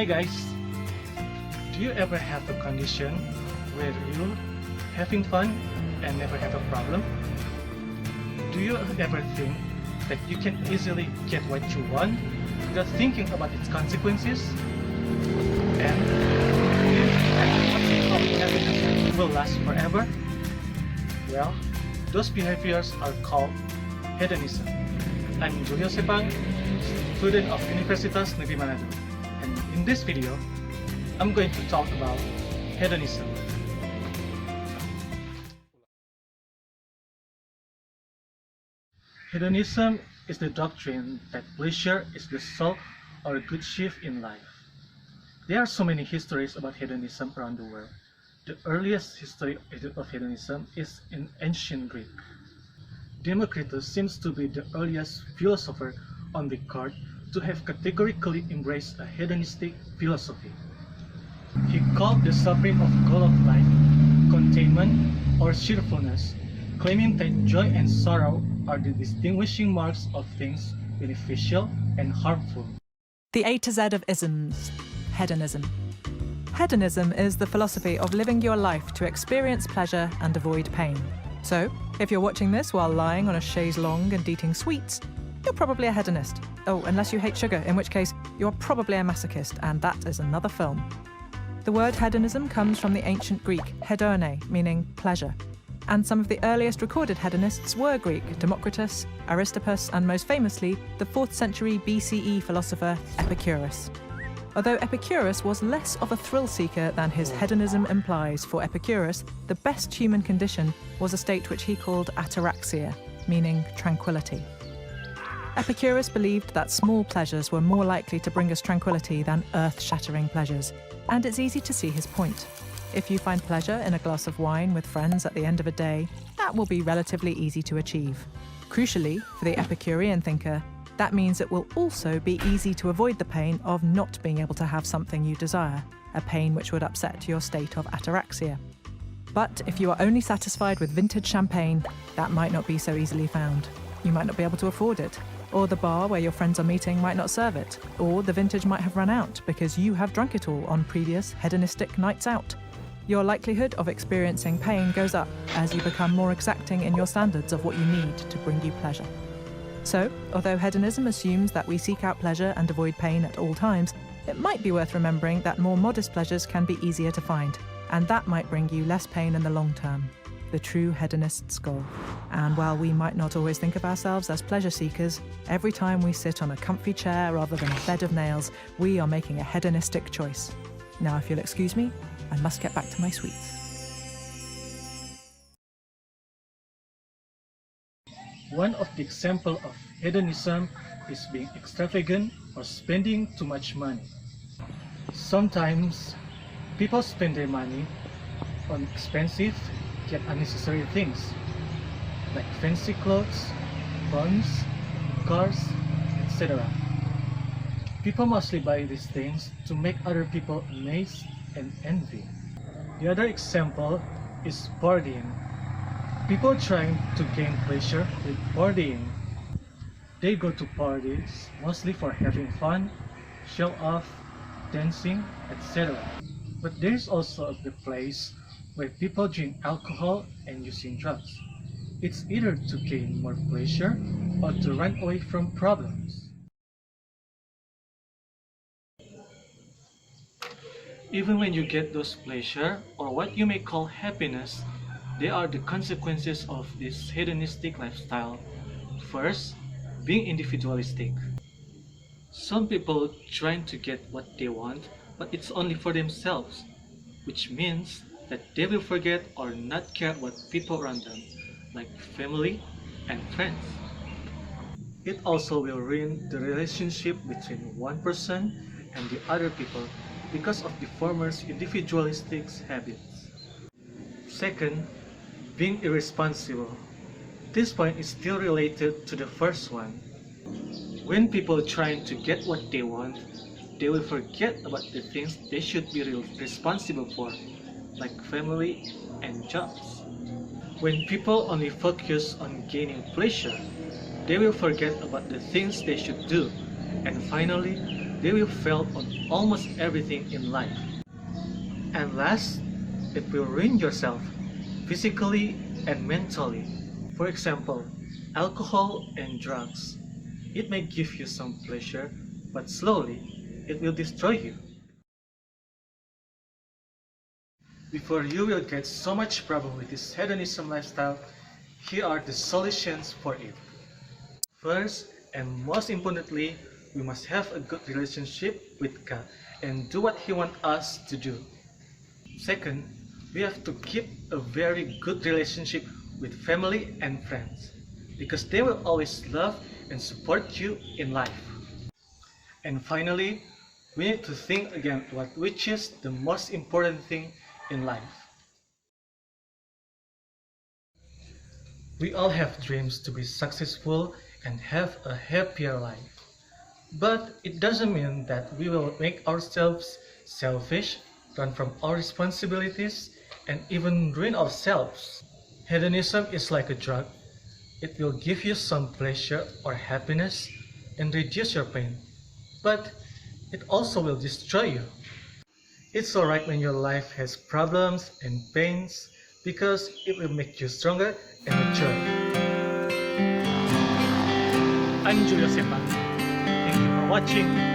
Hey guys, do you ever have a condition where you're having fun and never have a problem? Do you ever think that you can easily get what you want without thinking about its consequences? And do you think that what we call happiness will last forever? Well, those behaviors are called hedonism. I'm Julio Sepang, student of Universitas Negeri Manado. And in this video, I'm going to talk about hedonism. Hedonism is the doctrine that pleasure is the sole or good chief in life. There are so many histories about hedonism around the world. The earliest history of hedonism is in ancient Greek. Democritus seems to be the earliest philosopher on record to have categorically embraced a hedonistic philosophy. He called the supreme goal of life containment or cheerfulness, claiming that joy and sorrow are the distinguishing marks of things beneficial and harmful. The A to Z of isms, hedonism. Hedonism is the philosophy of living your life to experience pleasure and avoid pain. So, if you're watching this while lying on a chaise longue and eating sweets, you're probably a hedonist. Oh, unless you hate sugar, in which case you're probably a masochist, and that is another film. The word hedonism comes from the ancient Greek hedone, meaning pleasure. And some of the earliest recorded hedonists were Greek: Democritus, Aristippus, and most famously, the 4th century BCE philosopher Epicurus. Although Epicurus was less of a thrill seeker than his hedonism implies, for Epicurus, the best human condition was a state which he called ataraxia, meaning tranquility. Epicurus believed that small pleasures were more likely to bring us tranquility than earth-shattering pleasures, and it's easy to see his point. If you find pleasure in a glass of wine with friends at the end of a day, that will be relatively easy to achieve. Crucially, for the Epicurean thinker, that means it will also be easy to avoid the pain of not being able to have something you desire, a pain which would upset your state of ataraxia. But if you are only satisfied with vintage champagne, that might not be so easily found. You might not be able to afford it, or the bar where your friends are meeting might not serve it, or the vintage might have run out because you have drunk it all on previous hedonistic nights out. Your likelihood of experiencing pain goes up as you become more exacting in your standards of what you need to bring you pleasure. So, although hedonism assumes that we seek out pleasure and avoid pain at all times, it might be worth remembering that more modest pleasures can be easier to find, and that might bring you less pain in the long term. The true hedonist's goal. And while we might not always think of ourselves as pleasure seekers, every time we sit on a comfy chair rather than a bed of nails, we are making a hedonistic choice. Now, if you'll excuse me, I must get back to my sweets. One of the examples of hedonism is being extravagant or spending too much money. Sometimes people spend their money on expensive yet unnecessary things like fancy clothes, phones, cars, etc. People mostly buy these things to make other people amazed and envy. The other example is partying. People trying to gain pleasure with partying. They go to parties mostly for having fun, show off, dancing, etc. But there's also the place where people drink alcohol and using drugs. It's either to gain more pleasure or to run away from problems. Even when you get those pleasure, or what you may call happiness, there are the consequences of this hedonistic lifestyle. First, being individualistic. Some people trying to get what they want, but it's only for themselves, which means that they will forget or not care about people around them, like family and friends. It also will ruin the relationship between one person and the other people because of the former's individualistic habits. Second, being irresponsible. This point is still related to the first one. When people trying to get what they want, they will forget about the things they should be responsible for, like family and jobs. When people only focus on gaining pleasure, they will forget about the things they should do. And finally, they will fail on almost everything in life. And last, it will ruin yourself physically and mentally. For example, alcohol and drugs. It may give you some pleasure, but slowly it will destroy you. Before you will get so much problem with this hedonism lifestyle, here are the solutions for it. First, and most importantly, we must have a good relationship with God and do what He wants us to do. Second, we have to keep a very good relationship with family and friends because they will always love and support you in life. And finally, we need to think again which is the most important thing in life. We all have dreams to be successful and have a happier life. But it doesn't mean that we will make ourselves selfish, run from our responsibilities, and even ruin ourselves. Hedonism is like a drug. It will give you some pleasure or happiness and reduce your pain. But it also will destroy you. It's alright when your life has problems and pains because it will make you stronger and mature. I'm Julio Sepang. Thank you for watching.